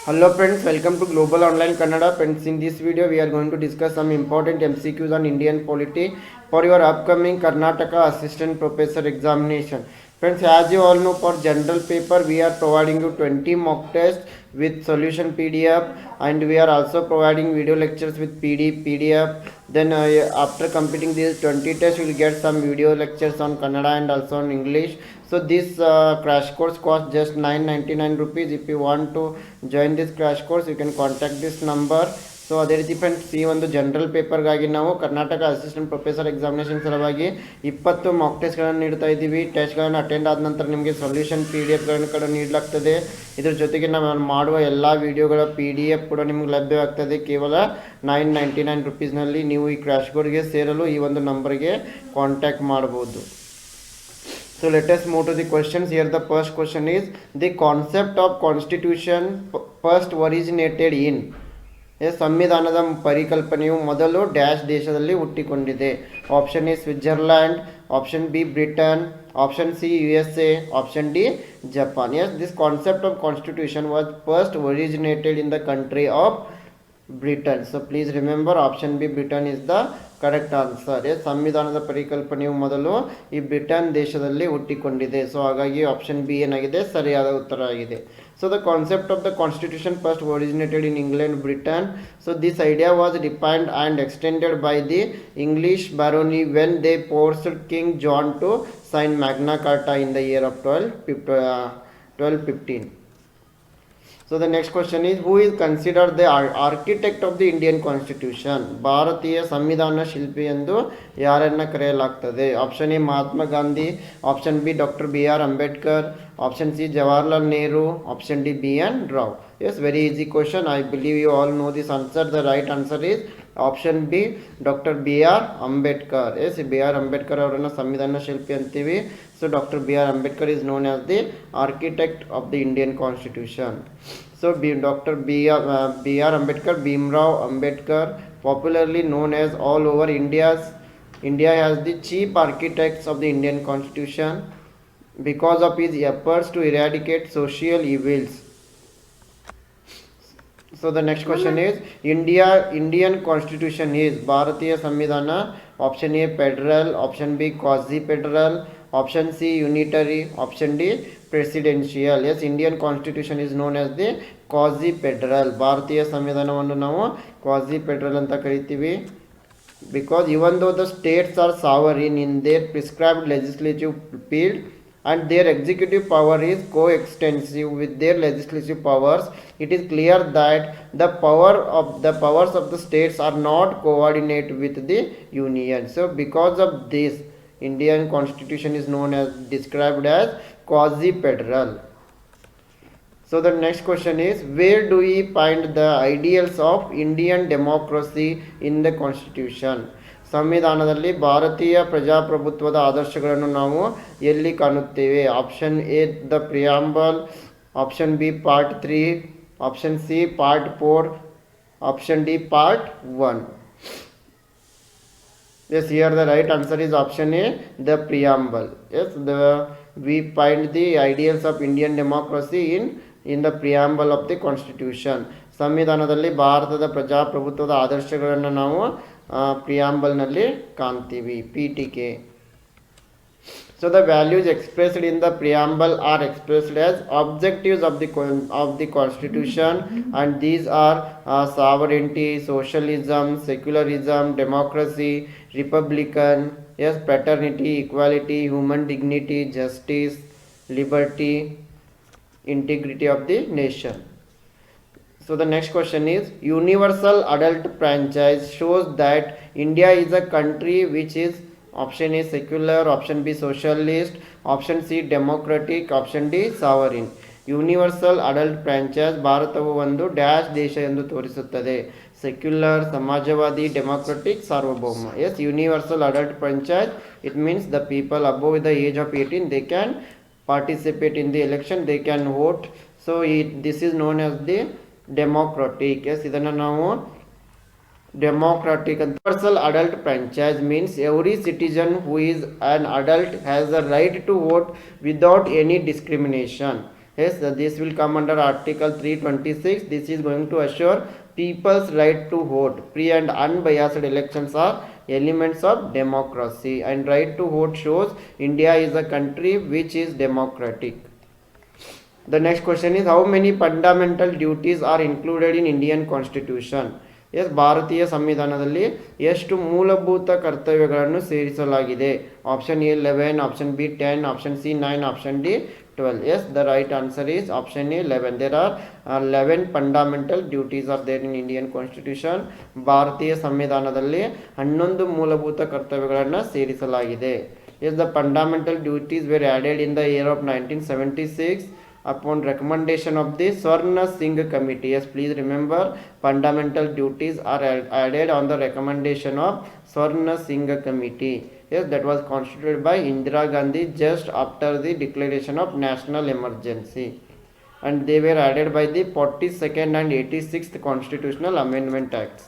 Hello friends, welcome to Global Online Kannada. Friends, in this video we are going to discuss some important MCQs on Indian polity for your upcoming Karnataka Assistant Professor examination. Friends, as you all know, for general paper we are providing you 20 mock tests with solution PDF, and we are also providing video lectures with PDF. Then after completing these 20 tests you will get some video lectures on Kannada and also on English. So this crash course costs just 999 rupees. If you want to join this crash course you can contact this number. So ಅದೇ ರೀತಿ friends, ಈ ಒಂದು general ಪೇಪರ್ಗಾಗಿ ನಾವು Karnataka assistant professor examination ಸಲುವಾಗಿ 20 Mach ಟೆಸ್ಟ್ಗಳನ್ನು ನೀಡ್ತಾ ಇದ್ದೀವಿ. ಟೆಸ್ಟ್ಗಳನ್ನು attend ಆದ ನಂತರ ನಿಮಗೆ ಸೊಲ್ಯೂಷನ್ PDF ಕೂಡ ನೀಡಲಾಗ್ತದೆ. ಇದ್ರ ಜೊತೆಗೆ ನಾವು ಮಾಡುವ ಎಲ್ಲ ವಿಡಿಯೋಗಳ PDF ಕೂಡ ನಿಮಗೆ ಲಭ್ಯವಾಗ್ತದೆ. ಕೇವಲ 999 ರುಪೀಸ್ನಲ್ಲಿ ನೀವು ಈ ಕ್ರ್ಯಾಶ್ ಕೋರ್ಸ್ಗೆ ಸೇರಲು ಈ ಒಂದು ನಂಬರ್ಗೆ ಕಾಂಟ್ಯಾಕ್ಟ್ ಮಾಡ್ಬೋದು. So let us move to the questions. Here the first question is, the concept of constitution first originated in. ಸಂವಿಧಾನದ ಪರಿಕಲ್ಪನೆಯು ಮೊದಲು ಡ್ಯಾಶ್ ದೇಶದಲ್ಲಿ ಹುಟ್ಟಿಕೊಂಡಿದೆ. Option A Switzerland, option B Britain, option C USA, option D Japan. Yes, this concept of constitution was first originated in the country of Britain. So please remember option B, Britain is the correct answer. ಸಂವಿಧಾನದ ಪರಿಕಲ್ಪನೆಯು ಮೊದಲು ಈ Britain ದೇಶದಲ್ಲಿ ಹುಟ್ಟಿಕೊಂಡಿದೆ. So ಹಾಗಾಗಿ option B ಏನಾಗಿದೆ, ಸರಿಯಾದ ಉತ್ತರ ಆಗಿದೆ. So the concept of the constitution first originated in England, Britain. So this idea was defined and extended by the English barony when they forced King John to sign Magna Carta in the year of 1215. So the next question is, who is considered the architect of the Indian Constitution? ಭಾರತೀಯ ಸಂವಿಧಾನ ಶಿಲ್ಪಿ ಎಂದು ಯಾರನ್ನ ಕರೆಯಲಾಗ್ತದೆ? Option A Mahatma Gandhi, option B doctor BR Ambedkar, option C Jawaharlal Nehru, option D BN Rao. Yes, very easy question. I believe you all know this answer. The right answer is option B, Dr. BR Ambedkar. Yes, BR Ambedkar ಅವರನ್ನು ಸಂವಿಧಾನ ಶಿಲ್ಪಿ ಅಂತೀವಿ. So Dr. BR Ambedkar is known as the architect of the Indian Constitution. So Dr. BR Ambedkar, Bhimrao Ambedkar, popularly known as all over India has the chief architects of the Indian Constitution because of his efforts to eradicate social evils. So the next question is, Indian Constitution is ಭಾರತೀಯ ಸಂವಿಧಾನ. Option A federal, option B quasi federal, option C unitary, option D presidential. Yes, Indian Constitution is known as the quasi federal. ಭಾರತೀಯ ಸಂವಿಧಾನವನ್ನು ನಾವು quasi federal ಅಂತ ಕರಿತೀವಿ. Because even though the states are sovereign in their prescribed legislative field and their executive power is coextensive with their legislative powers, it is clear that the powers of the states are not coordinate with the union. So because of this, Indian constitution is known as, described as quasi federal. So the next question is, where do we find the ideals of Indian democracy in the constitution? ಸಂವಿಧಾನದಲ್ಲಿ ಭಾರತೀಯ ಪ್ರಜಾಪ್ರಭುತ್ವದ ಆದರ್ಶಗಳನ್ನು ನಾವು ಎಲ್ಲಿ ಕಾಣುತ್ತೇವೆ? Option A the preamble, option B part 3, option C part 4, option D part 1. Yes, here the right answer is option A, the preamble. Yes, we find the ideals of Indian democracy in the preamble of the constitution. ಸಂವಿಧಾನದಲ್ಲಿ ಭಾರತದ ಪ್ರಜಾಪ್ರಭುತ್ವದ ಆದರ್ಶಗಳನ್ನು ನಾವು ಪ್ರಿಯಾಂಬಲ್ನಲ್ಲಿ ಕಾಣ್ತೀವಿ, PTK. So the values expressed in the preamble are expressed as objectives of the constitution, and these are sovereignty, socialism, secularism, democracy, republican, yes, fraternity, equality, human dignity, justice, liberty, integrity of the nation. So the next question is, universal adult franchise shows that India is a country which is option A secular, option B socialist, option C democratic, option D sovereign. Universal adult franchise ಭಾರತವು ಒಂದು dash ದೇಶ ಎಂದು ತೋರಿಸುತ್ತದೆ. Secular, ಸಮಾಜವಾದಿ, democratic, ಸಾರ್ವಭೌಮ. Yes, universal adult franchise, it means the people above the age of 18 they can participate in the election, they can vote. So this is known as the democratic. Yes, ಇದನ್ನು ನಾವು democratic ಅಂತ. Universal adult franchise means every citizen who is an adult has the right to vote without any discrimination. Yes, this will come under Article 326. This is going to assure people's right to vote. Free and unbiased elections are elements of democracy, and right to vote shows India is a country which is democratic. The next question is, how many fundamental duties are included in Indian Constitution? Yes, ಭಾರತೀಯ ಸಂವಿಧಾನದಲ್ಲಿ ಎಷ್ಟು ಮೂಲಭೂತ ಕರ್ತವ್ಯಗಳನ್ನು ಸೇರಿಸಲಾಗಿದೆ? Option A 11, option B 10, option C 9, option D 12. Yes, the right answer is option A 11. There are 11 fundamental duties are there in Indian Constitution. ಭಾರತೀಯ ಸಂವಿಧಾನದಲ್ಲಿ 11 ಮೂಲಭೂತ ಕರ್ತವ್ಯಗಳನ್ನು ಸೇರಿಸಲಾಗಿದೆ. Yes, the fundamental duties were added in the year of 1976 upon recommendation of the Swarna Singh Committee. Yes, please remember, fundamental duties are added on the recommendation of Swarna Singh Committee. Yes, that was constituted by Indira Gandhi just after the declaration of national emergency, and they were added by the 42nd and 86th Constitutional Amendment Acts.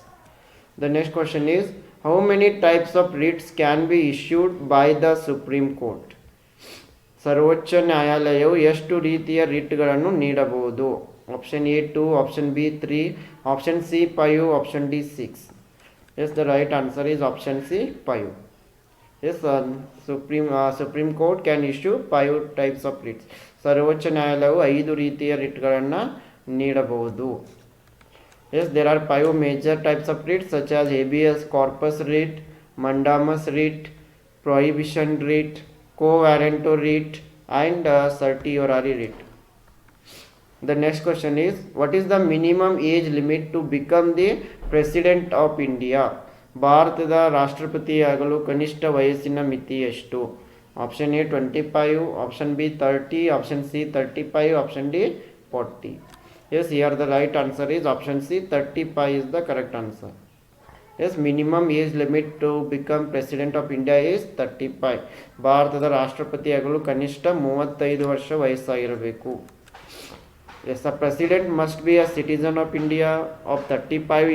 The next question is, how many types of writs can be issued by the Supreme Court? ಸರ್ವೋಚ್ಚ ನ್ಯಾಯಾಲಯವು ಎಷ್ಟು ರೀತಿಯ ರಿಟ್ಗಳನ್ನು ನೀಡಬಹುದು? Option A 2, option B 3, option C 5, option D 6. Yes, the right answer is option C 5. Yes, Supreme Court can issue 5 types of writs. ಸರ್ವೋಚ್ಚ ನ್ಯಾಯಾಲಯವು 5 ರೀತಿಯ ರಿಟ್ಗಳನ್ನು ನೀಡಬಹುದು. Yes, there are 5 major types of writs such as habeas corpus writ, mandamus writ, prohibition writ, quo warranto writ, and certiorari writ. The next question is, what is the minimum age limit to become the president of India? ಭಾರತದ ರಾಷ್ಟ್ರಪತಿಯಾಗಲು ಕನಿಷ್ಠ ವಯಸ್ಸಿನ ಮಿತಿ ಎಷ್ಟು? Option A 25, option B 30, option C 35, option D 40. Yes, here the right answer is option C, 35 is the correct answer. Yes, minimum age limit to become president of India is 35. ಭಾರತದ ರಾಷ್ಟ್ರಪತಿಯಾಗಲು ಕನಿಷ್ಠ 35 ವರ್ಷ ವಯಸ್ಸಾಗಿರಬೇಕು. Yes, the president must be a citizen of India of 35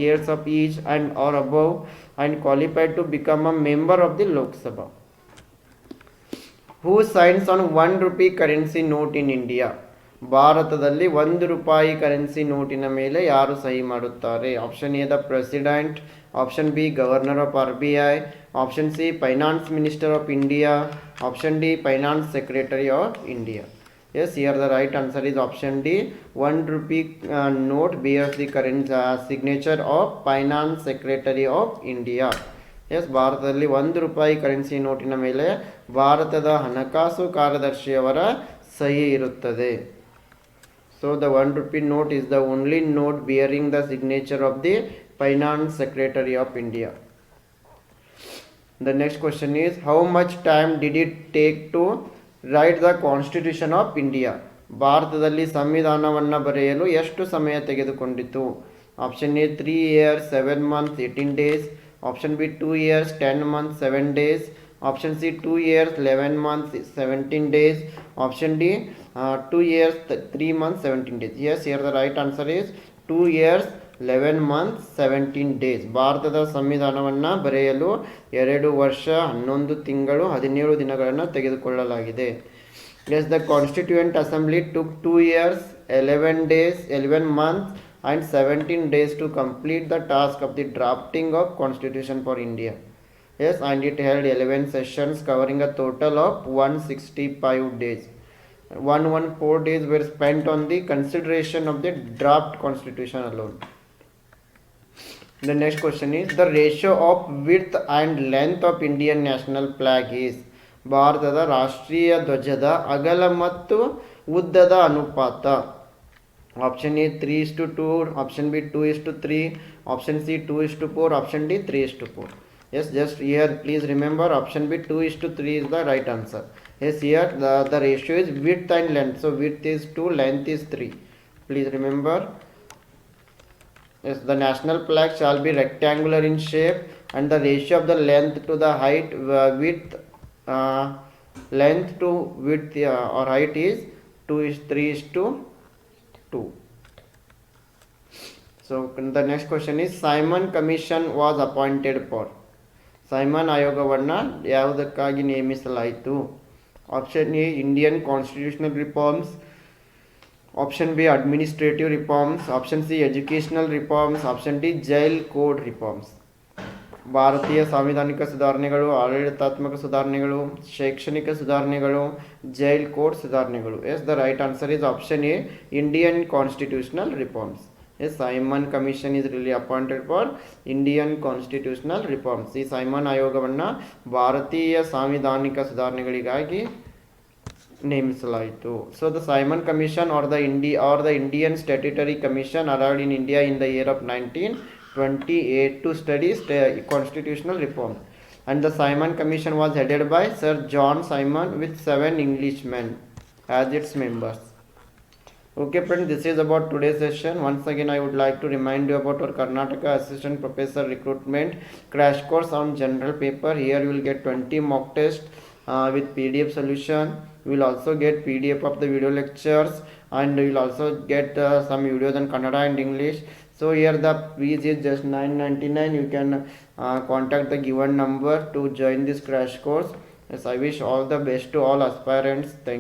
years of age and or above, and qualified to become a member of the Lok Sabha. Who signs on 1 rupee currency note in India? ಭಾರತದಲ್ಲಿ 1 ರೂಪಾಯಿ currency ನೋಟಿನ ಮೇಲೆ ಯಾರು ಸಹಿ ಮಾಡುತ್ತಾರೆ? Option A the president, option B governor of RBI, option C finance minister of India, option D finance secretary of India. Yes, here the right answer is option D. 1 rupee note bears the current signature of Finance Secretary of India. Yes, ಭಾರತದಲ್ಲಿ 1 ರೂಪಾಯಿ currency ನೋಟಿನ ಮೇಲೆ ಭಾರತದ ಹಣಕಾಸು ಕಾರ್ಯದರ್ಶಿಯವರ ಸಹಿ ಇರುತ್ತದೆ. So the 1 rupee note is the only note bearing the signature of the Finance Secretary of India. The next question is, how much time did it take to write the Constitution of India? ಭಾರತದಲ್ಲಿ ಸಂವಿಧಾನವನ್ನು ಬರೆಯಲು ಎಷ್ಟು ಸಮಯ ತೆಗೆದುಕೊಂಡಿತು? Option A 3 years 7 months 18 days, option B 2 years 10 months 7 days, option C 2 years 11 months 17 days, option D 2 years 3 months 17 days. Yes, here the right answer is 2 years 11 months 17 days. ಭಾರತದ ಸಂವಿಧಾನವನ್ನು ಬರೆಯಲು 2 ವರ್ಷ 11 ತಿಂಗಳು 17 ದಿನಗಳನ್ನು ತೆಗೆದುಕೊಳ್ಳಲಾಗಿದೆ. Yes, the Constituent Assembly took 2 years 11 days 11 months and 17 days to complete the task of the drafting of Constitution for India. Yes, and it held 11 sessions covering a total of 165 days. 114 days were spent on the consideration of the draft constitution alone. The next question is, the ratio of width and length of Indian national flag is? ಭಾರತದ ರಾಷ್ಟ್ರೀಯ ಧ್ವಜದ ಅಗಲ ಮತ್ತು ಉದ್ದದ ಅನುಪಾತ. Option A 3:2, option B 2:3, option C 2:4, option D 3:4. Yes, just here please remember option B 2:3 is the right answer. Yes, here the ratio is width and length. So width is 2, length is 3. Please remember. Yes, the national flag shall be rectangular in shape, and the ratio of the length to the height length to width or height is 2:3:2. So the next question is, Simon Commission was appointed for? Simon ಆಯೋಗವನ್ನು ಯಾವುದಕ್ಕಾಗಿ ನೇಮಿಸಲಾಯಿತು? Option A Indian constitutional reforms, Option B administrative reforms, option C educational reforms, option D jail code reforms. ಭಾರತೀಯ ಸಾಂವಿಧಾನಿಕ ಸುಧಾರಣೆಗಳು, ಆಡಳಿತಾತ್ಮಕ ಸುಧಾರಣೆಗಳು, ಶೈಕ್ಷಣಿಕ ಸುಧಾರಣೆಗಳು, ಜೈಲ್ ಕೋಡ್ ಸುಧಾರಣೆಗಳು. Yes, the right answer is option A, Indian constitutional reforms. Yes, Simon commission is really appointed for Indian constitutional reforms. ಈ Simon ಆಯೋಗವನ್ನು ಭಾರತೀಯ ಸಾಂವಿಧಾನಿಕ ಸುಧಾರಣೆಗಳಿಗಾಗಿ ನೇಮಿಸಲಾಯಿತು. So the Simon commission or the Indian statutory commission arrived in India in the year of 1928 to study constitutional reform, and the Simon Commission was headed by Sir John Simon with 7 Englishmen as its members. Okay friends, this is about today's session. Once again I would like to remind you about our Karnataka Assistant Professor Recruitment crash course on general paper. Here you will get 20 mock tests with PDF solution. You will also get PDF of the video lectures, and you will also get some videos on Kannada and English. So here the fees is just 999. You can contact the given number to join this crash course. Yes, I wish all the best to all aspirants. Thank you.